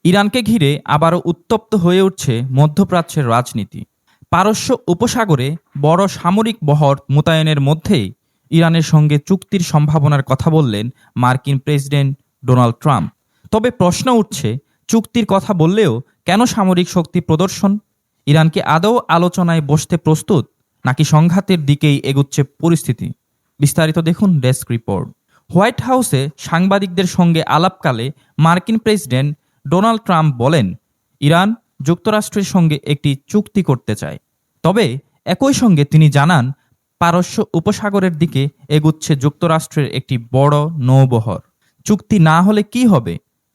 ইরানকে ঘিরে আবারও উত্তপ্ত হয়ে উঠছে মধ্যপ্রাচ্যের রাজনীতি। পারস্য উপসাগরে বড় সামরিক বহর মোতায়েনের মধ্যেই ইরানের সঙ্গে চুক্তির সম্ভাবনার কথা বললেন মার্কিন প্রেসিডেন্ট ডোনাল্ড ট্রাম্প। তবে প্রশ্ন উঠছে, চুক্তির কথা বললেও কেন সামরিক শক্তি প্রদর্শন? ইরান কি আদৌ আলোচনায় বসতে প্রস্তুত, নাকি সংঘাতের দিকেই এগুচ্ছে পরিস্থিতি? বিস্তারিত দেখুন ডেস্ক রিপোর্ট। হোয়াইট হাউসে সাংবাদিকদের সঙ্গে আলাপকালে মার্কিন প্রেসিডেন্ট ডোনাল্ড ট্রাম্প বলেন, ইরান যুক্তরাষ্ট্রের সঙ্গে একটি চুক্তি করতে চায়। তবে একই সঙ্গে তিনি জানান, পারস্য উপসাগরের দিকে এগুচ্ছে যুক্তরাষ্ট্রের একটি বড় নৌবহর। চুক্তি না হলে কি হবে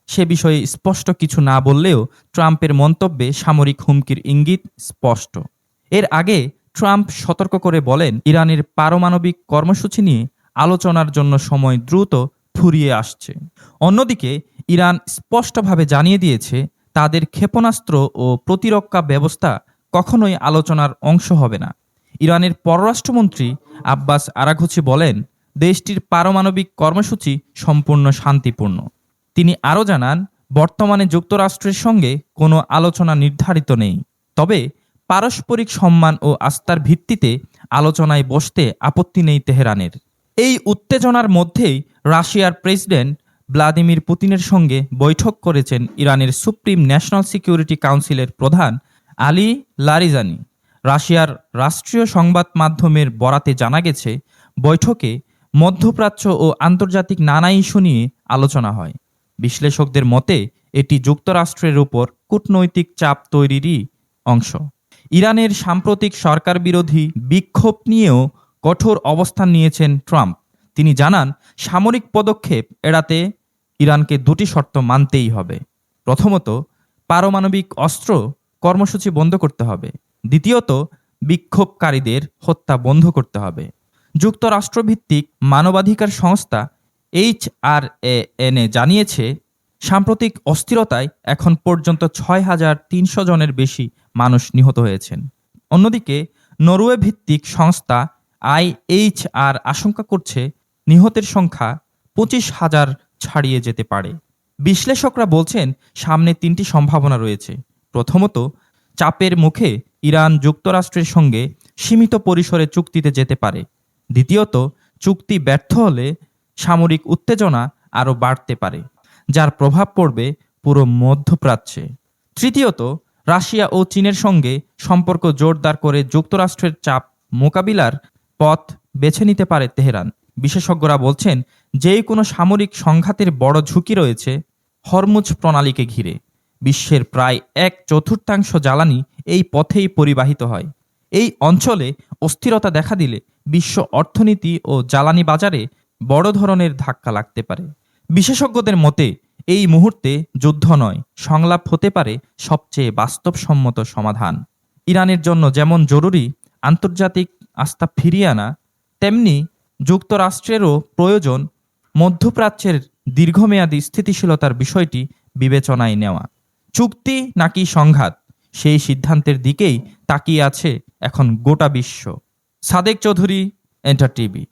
সে বিষয়ে স্পষ্ট কিছু না বললেও ট্রাম্পের মন্তব্যে সামরিক হুমকির ইঙ্গিত স্পষ্ট। এর আগে ট্রাম্প সতর্ক করে বলেন, ইরানের পারমাণবিক কর্মসূচি নিয়ে আলোচনার জন্য সময় দ্রুত ফুরিয়ে আসছে। অন্যদিকে ইরান স্পষ্টভাবে জানিয়ে দিয়েছে, তাদের ক্ষেপণাস্ত্র ও প্রতিরক্ষা ব্যবস্থা কখনোই আলোচনার অংশ হবে না। ইরানের পররাষ্ট্রমন্ত্রী আব্বাস আরাঘচি বলেন, দেশটির পারমাণবিক কর্মসূচি সম্পূর্ণ শান্তিপূর্ণ। তিনি আরও জানান, বর্তমানে যুক্তরাষ্ট্রের সঙ্গে কোনো আলোচনা নির্ধারিত নেই, তবে পারস্পরিক সম্মান ও আস্থার ভিত্তিতে আলোচনায় বসতে আপত্তি নেই তেহরানের। এই উত্তেজনার মধ্যেই রাশিয়ার প্রেসিডেন্ট ভ্লাদিমির পুতিনের সঙ্গে বৈঠক করেছেন ইরানের সুপ্রিম ন্যাশনাল সিকিউরিটি কাউন্সিলের প্রধান আলী লারিজানি। রাশিয়ার রাষ্ট্রীয় সংবাদ মাধ্যমের বরাতে জানা গেছে, বৈঠকে মধ্যপ্রাচ্য ও আন্তর্জাতিক নানা ইস্যু নিয়ে আলোচনা হয়। বিশ্লেষকদের মতে এটি যুক্তরাষ্ট্রের উপর কূটনৈতিক চাপ তৈরিরই অংশ। ইরানের সাম্প্রতিক সরকার বিরোধী বিক্ষোভ নিয়েও কঠোর অবস্থান নিয়েছেন ট্রাম্প। তিনি জানান, সামরিক পদক্ষেপ এড়াতে ইরানকে দুটি শর্ত মানতেই হবে। প্রথমত, পারমাণবিক অস্ত্র কর্মসূচি বন্ধ করতে হবে। দ্বিতীয়ত, বিক্ষোভকারীদের হত্যা বন্ধ করতে হবে। যুক্তরাষ্ট্রভিত্তিক মানবাধিকার সংস্থা HRAN জানিয়েছে, সাম্প্রতিক অস্থিরতায় এখন পর্যন্ত ৬,৩০০ জনের বেশি মানুষ নিহত হয়েছেন। অন্যদিকে নরওয়ে ভিত্তিক সংস্থা IHR আশঙ্কা করছে, নিহতের সংখ্যা ২৫,০০০ ছাড়িয়ে যেতে পারে। বিশ্লেষকরা বলছেন, সামনে তিনটি সম্ভাবনা রয়েছে। প্রথমত, চাপের মুখে ইরান যুক্তরাষ্ট্রের সঙ্গে সীমিত পরিসরে চুক্তিতে যেতে পারে। দ্বিতীয়ত, চুক্তি ব্যর্থ হলে সামরিক উত্তেজনা আরও বাড়তে পারে, যার প্রভাব পড়বে পুরো মধ্যপ্রাচ্যে। তৃতীয়ত, রাশিয়া ও চীনের সঙ্গে সম্পর্ক জোরদার করে যুক্তরাষ্ট্রের চাপ মোকাবিলার পথ বেছে নিতে পারে তেহরান। বিশেষজ্ঞরা বলছেন, যে কোনো সামরিক সংঘাতের বড় ঝুঁকি রয়েছে হরমুজ প্রণালীকে ঘিরে। বিশ্বের প্রায় 1/4 জ্বালানি এই পথেই পরিবাহিত হয়। এই অঞ্চলে অস্থিরতা দেখা দিলে বিশ্ব অর্থনীতি ও জ্বালানি বাজারে বড় ধরনের ধাক্কা লাগতে পারে। বিশেষজ্ঞদের মতে এই মুহূর্তে যুদ্ধ নয়, সংলাপ হতে পারে সবচেয়ে বাস্তবসম্মত সমাধান। ইরানের জন্য যেমন জরুরি আন্তর্জাতিক আস্থা ফিরিয়ে আনা, তেমনি যুক্তরাষ্ট্রেরও প্রয়োজন মধ্যপ্রাচ্যের দীর্ঘমেয়াদী স্থিতিশীলতার বিষয়টি বিবেচনায় নেওয়া। চুক্তি নাকি সংঘাত, সেই সিদ্ধান্তের দিকেই তাকিয়ে আছে এখন গোটা বিশ্ব। Sadek Chowdhury, enter TV.